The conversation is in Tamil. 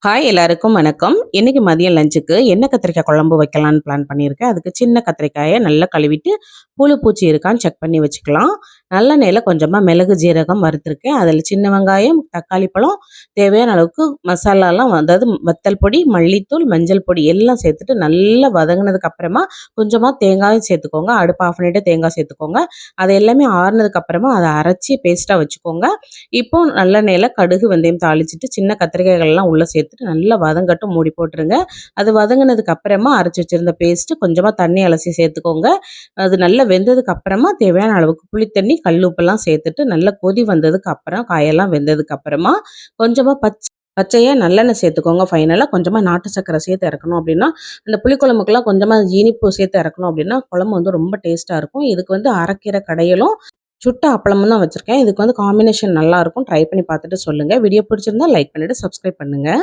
ஹாய் எல்லாருக்கும் வணக்கம். இன்னைக்கு மதியம் லஞ்சுக்கு எண்ணெய் கத்திரிக்காய் குழம்பு வைக்கலான்னு பிளான் பண்ணியிருக்கேன். அதுக்கு சின்ன கத்திரிக்காயை நல்லா கழுவிட்டு புழு பூச்சி இருக்கான்னு செக் பண்ணி வச்சுக்கலாம். நல்லெண்ணெயில் கொஞ்சமாக மிளகு ஜீரகம் வறுத்துருக்கேன். அதில் சின்ன வெங்காயம், தக்காளி பழம், தேவையான அளவுக்கு மசாலாலாம் அதாவது வத்தல் பொடி, மல்லித்தூள், மஞ்சள் பொடி எல்லாம் சேர்த்துட்டு நல்லா வதங்கினதுக்கு அப்புறமா கொஞ்சமாக தேங்காயும் சேர்த்துக்கோங்க. அடுப்பு ஆஃப் பண்ணிட்டு தேங்காய் சேர்த்துக்கோங்க. அது எல்லாமே ஆறுனதுக்கு அப்புறமா அதை அரைச்சி பேஸ்ட்டாக வச்சுக்கோங்க. இப்போ நல்லெண்ணெயில் கடுகு வெந்தயம் தாளிச்சிட்டு சின்ன கத்திரிக்காய்கள்லாம் உள்ளே சேர்த்துட்டு நல்லா வதங்கட்டும், மூடி போட்டுருங்க. அது வதங்கினதுக்கு அப்புறமா அரைச்சி வச்சிருந்த பேஸ்ட்டு கொஞ்சமாக தண்ணி அலசி சேர்த்துக்கோங்க. அது நல்லா வெந்ததுக்கு அப்புறமா தேவையான அளவுக்கு புளித்தண்ணி, கல் உப்பெல்லாம் சேர்த்துட்டு நல்லா கொதி வந்ததுக்கு அப்புறம் காயெல்லாம் வெந்ததுக்கு அப்புறமா கொஞ்சமாக பச்சையாக நல்லெண்ணெய் சேர்த்துக்கோங்க. ஃபைனலாக கொஞ்சமாக நாட்டு சர்க்கரை சேர்த்து இறக்கணும் அப்படின்னா, அந்த புளிக்குழம்புக்கெல்லாம் கொஞ்சமாக இனிப்பு சேர்த்து இறக்கணும் அப்படின்னா குழம்பு வந்து ரொம்ப டேஸ்ட்டாக இருக்கும். இதுக்கு வந்து அரைக்கீரை கடையலும் சுட்ட அப்பளமும் தான் வச்சுருக்கேன். இதுக்கு வந்து காம்பினேஷன் நல்லாயிருக்கும். ட்ரை பண்ணி பார்த்துட்டு சொல்லுங்கள். வீடியோ பிடிச்சிருந்தா லைக் பண்ணிவிட்டு சப்ஸ்கிரைப் பண்ணுங்கள்.